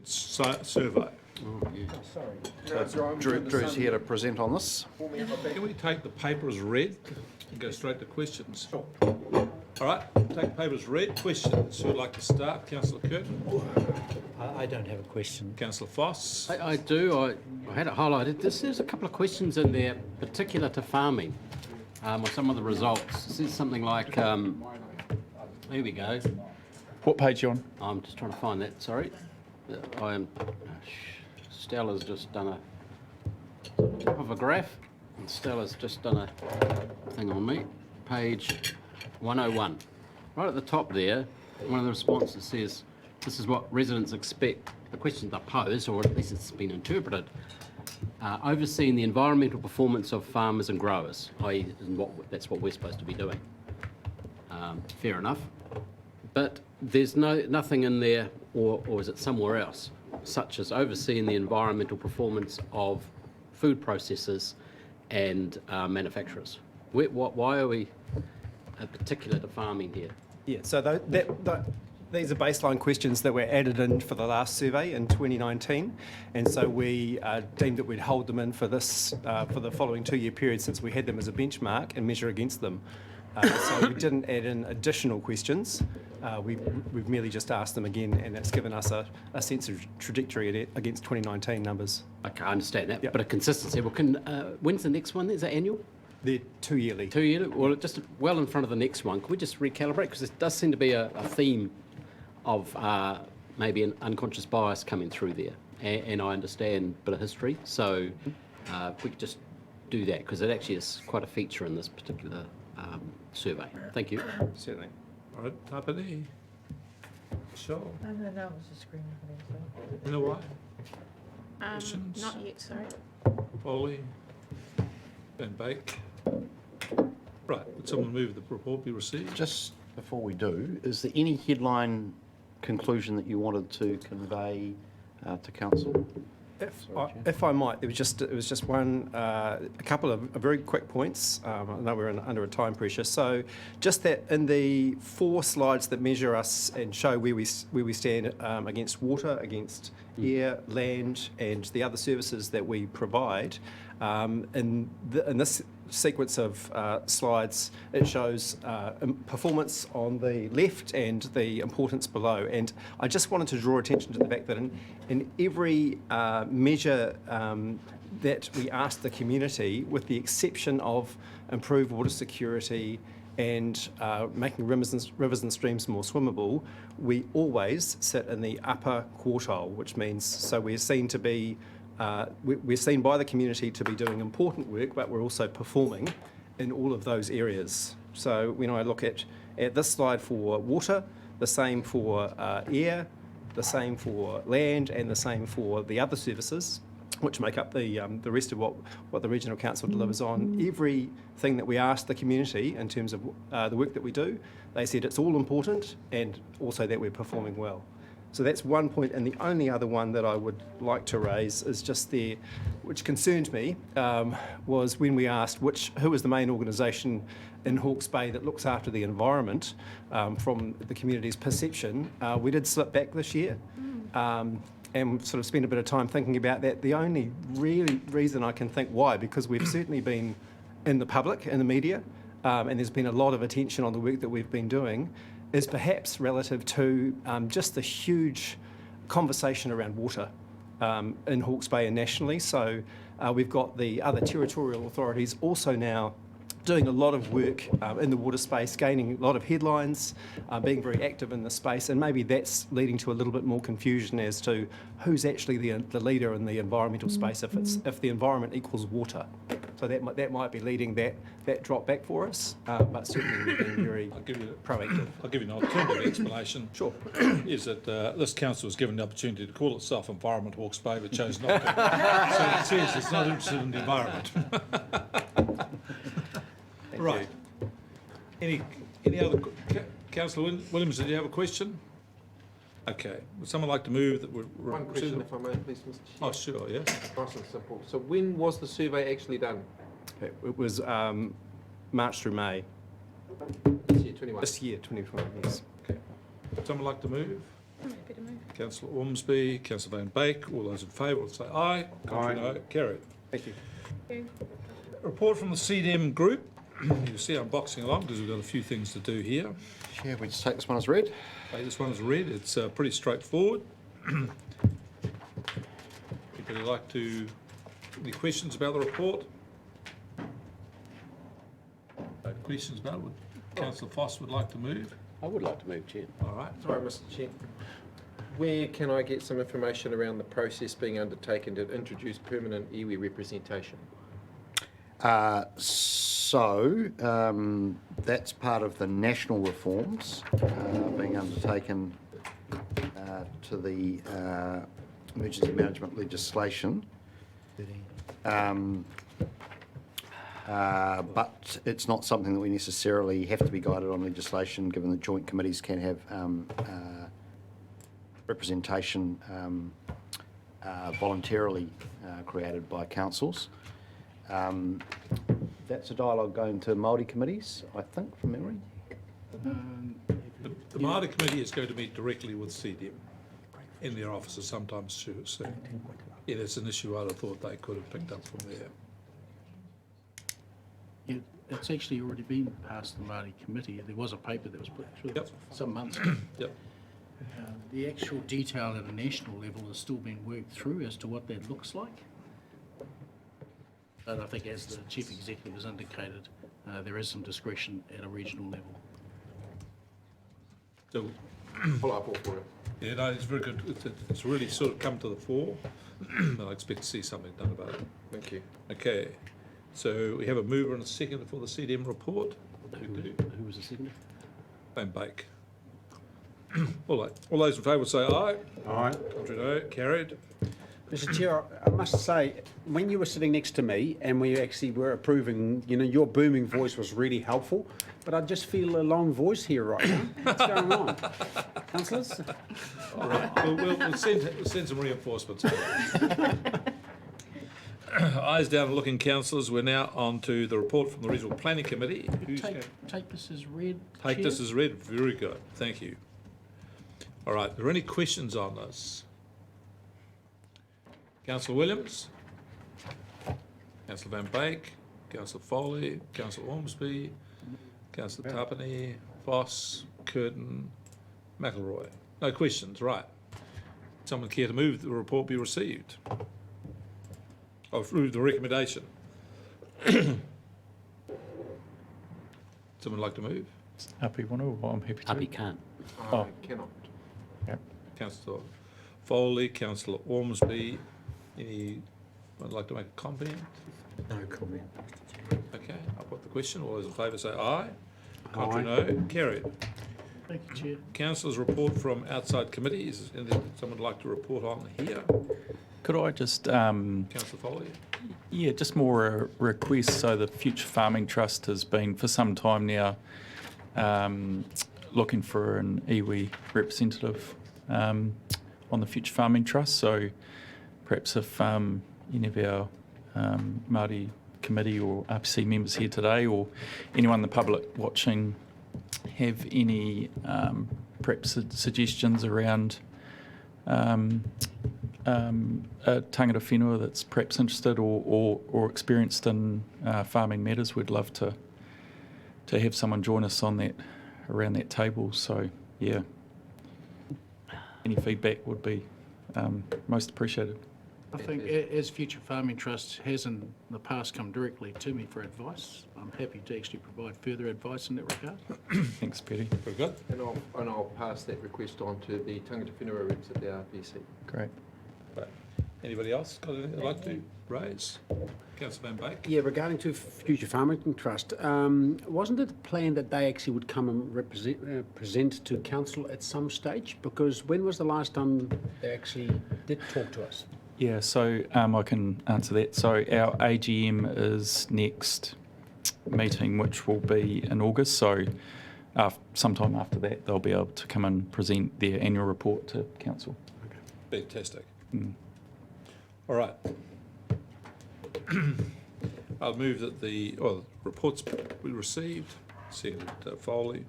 survey. Oh, yeah. Sorry. Drew's here to present on this. Can we take the paper as read and go straight to questions? Sure. All right, take the paper as read. Questions. Who would like to start? Councillor Curtin. I don't have a question. Councillor Foss. I do. I had it highlighted. There's a couple of questions in there, particular to farming, or some of the results. It says something like, here we go. What page are you on? I'm just trying to find that, sorry. Stella's just done a graph, and Stella's just done a thing on me. Page 101. Right at the top there, one of the responses says, this is what residents expect. The questions are posed, or at least it's been interpreted, overseeing the environmental performance of farmers and growers, i.e. that's what we're supposed to be doing. Fair enough. But there's nothing in there, or is it somewhere else, such as overseeing the environmental performance of food processors and manufacturers. Why are we particular to farming here? Yeah, so these are baseline questions that were added in for the last survey in 2019, and so we deemed that we'd hold them in for this for the following 2-year period since we had them as a benchmark and measure against them. So we didn't add in additional questions. We've merely just asked them again, and it's given us a sense of trajectory against 2019 numbers. Okay, I understand that, Yep. but a consistency. Well, when's the next one? Is that annual? They're 2 yearly. 2 yearly? Well, just well in front of the next one. Can we just recalibrate? Because there does seem to be a theme of maybe an unconscious bias coming through there. And I understand a bit of history, so if we could just do that, because it actually is quite a feature in this particular survey. Thank you. Certainly. All right, Tapani. Sure. No, it was a screen recording, You know what? so. Not yet, sorry. Foley. Van Bake. Right, would someone move the report be received? Just before we do, is there any headline conclusion that you wanted to convey to council? If I might, it was just one, a couple of very quick points. I know we're under a time pressure. So, just that in the 4 slides that measure us and show where we stand against water, against air, land, and the other services that we provide, in this sequence of slides, it shows performance on the left and the importance below. And I just wanted to draw attention to the fact that in every measure that we asked the community, with the exception of improved water security and making rivers and streams more swimmable, we always sit in the upper quartile, which means so we're seen to be we're seen by the community to be doing important work, but we're also performing in all of those areas. So when I look at this slide for water, the same for air, the same for land, and the same for the other services, which make up the rest of what the Regional Council delivers on. Everything that we ask the community in terms of the work that we do, they said it's all important and also that we're performing well. So that's one point, and the only other one that I would like to raise is just there, which concerned me, was when we asked who is the main organisation in Hawke's Bay that looks after the environment from the community's perception. We did slip back this year and sort of spent a bit of time thinking about that. The only really reason I can think why, because we've certainly been in the public, in the media, and there's been a lot of attention on the work that we've been doing, is perhaps relative to just the huge conversation around water in Hawke's Bay and nationally. So we've got the other territorial authorities also now doing a lot of work in the water space, gaining a lot of headlines, being very active in the space, and maybe that's leading to a little bit more confusion as to who's actually the leader in the environmental space if the environment equals water. So that might be leading that drop back for us, but certainly we've been very proactive. I'll give you an alternative explanation. Sure. Is that this council was given the opportunity to call itself Environment Hawke's Bay, but chose not to. So it says it's not interested in the environment. Right. Any other? Councillor Williams, did you have a question? Okay. Would someone like to move that? One question, if I may, please, Mr. Chair. Oh, sure. Yeah. Nice and simple. So when was the survey actually done? It was March through May. This year, 21. This year, 2021, yes. Okay. Would someone like to move? I'm happy to move. Councillor Ormsby, Councillor Van Beek, all those in favour will say aye. Contrary, no. Carried. Thank you. Thank you. Report from the CDM group. You see I'm boxing along because we've got a few things to do here. Shall we just take this one as read? Okay, this one is read. It's pretty straightforward. Anybody like to, any questions about the report? No questions about it? Councillor Foss would like to move. I would like to move, Chair. All right. Sorry, Mr Chair. Where can I get some information around the process being undertaken to introduce permanent iwi representation? That's part of the national reforms being undertaken to the emergency management legislation. But it's not something that we necessarily have to be guided on legislation, given that joint committees can have representation voluntarily created by councils. That's a dialogue going to Māori committees, I think, from memory. The Māori committee is going to meet directly with CDM in their offices sometimes too. So, yeah, that's an issue I'd have thought they could have picked up from there. Yeah, it's actually already been passed the Māori committee. There was a paper that was put through Yep. some months ago. Yep. The actual detail at a national level is still being worked through as to what that looks like. But I think, as the Chief Executive has indicated, there is some discretion at a regional level. So, Follow up all for it. yeah, no, it's very good. It's really sort of come to the fore, and I expect to see something done about it. Thank you. Okay, so we have a mover and a second for the CDM report. We do. Who was the second? Van Beek. All right. All those in favour say aye. Aye. Contrary, no. Carried. Mr Chair, I must say, when you were sitting next to me and we actually were approving, your booming voice was really helpful, but I just feel a long voice here right now. What's going on? Councillors? All right. We'll send some reinforcements. Eyes down looking councillors. We're now on to the report from the Regional Planning Committee. Who's going to Take this as read, take Chair. this as read? Very good. Thank you. All right. Are there any questions on this? Councillor Williams? Councillor Van Beek? Councillor Foley? Councillor Ormsby? Councillor Tapani? Foss? Curtin? McElroy? No questions, right. Someone care to move that the report be received? Or approve the recommendation? Someone like to move? Happy one or I'm happy to. Happy can't. Oh. I cannot. Councillor Foley, Councillor Ormsby, anyone like to make a comment? No comment. Okay, I'll put the question. All those in favour say aye. Contrary, no. Carried. Thank you, Chair. Councillors' report from outside committees. Anything someone would like to report on here? Could I just, Councillor Foley? yeah, just more a request. So the Future Farming Trust has been for some time now looking for an iwi representative on the Future Farming Trust. So perhaps if any of our Māori committee or RPC members here today, or anyone in the public watching, have any perhaps suggestions around a tangata whenua that's perhaps interested or experienced in farming matters, we'd love to have someone join us on that, around that table. So yeah, any feedback would be most appreciated. I think as Future Farming Trust has in the past come directly to me for advice, I'm happy to actually provide further advice in that regard. Thanks, Petty. Very good. And I'll pass that request on to the tangata whenua reps at the RPC. Great. Right. Anybody else got anything they'd like to raise? Councillor Van Beek? Yeah, regarding to Future Farming Trust, wasn't it planned that they actually would come and present to council at some stage? Because when was the last time they actually did talk to us? Yeah, so I can answer that. So our AGM is next meeting, which will be in August. So sometime after that, they'll be able to come and present their annual report to council. Fantastic. All right. I'll move that the reports we received, Secretary Foley,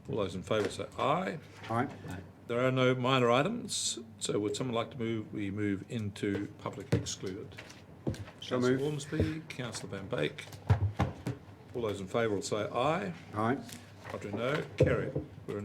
All those in favour say aye. Aye. There are no minor items, so would someone like to move, we move into public excluded? So Councillor moved. Ormsby, Councillor Van Beek. All those in favour will say aye. Aye. Contrary no, carried. We're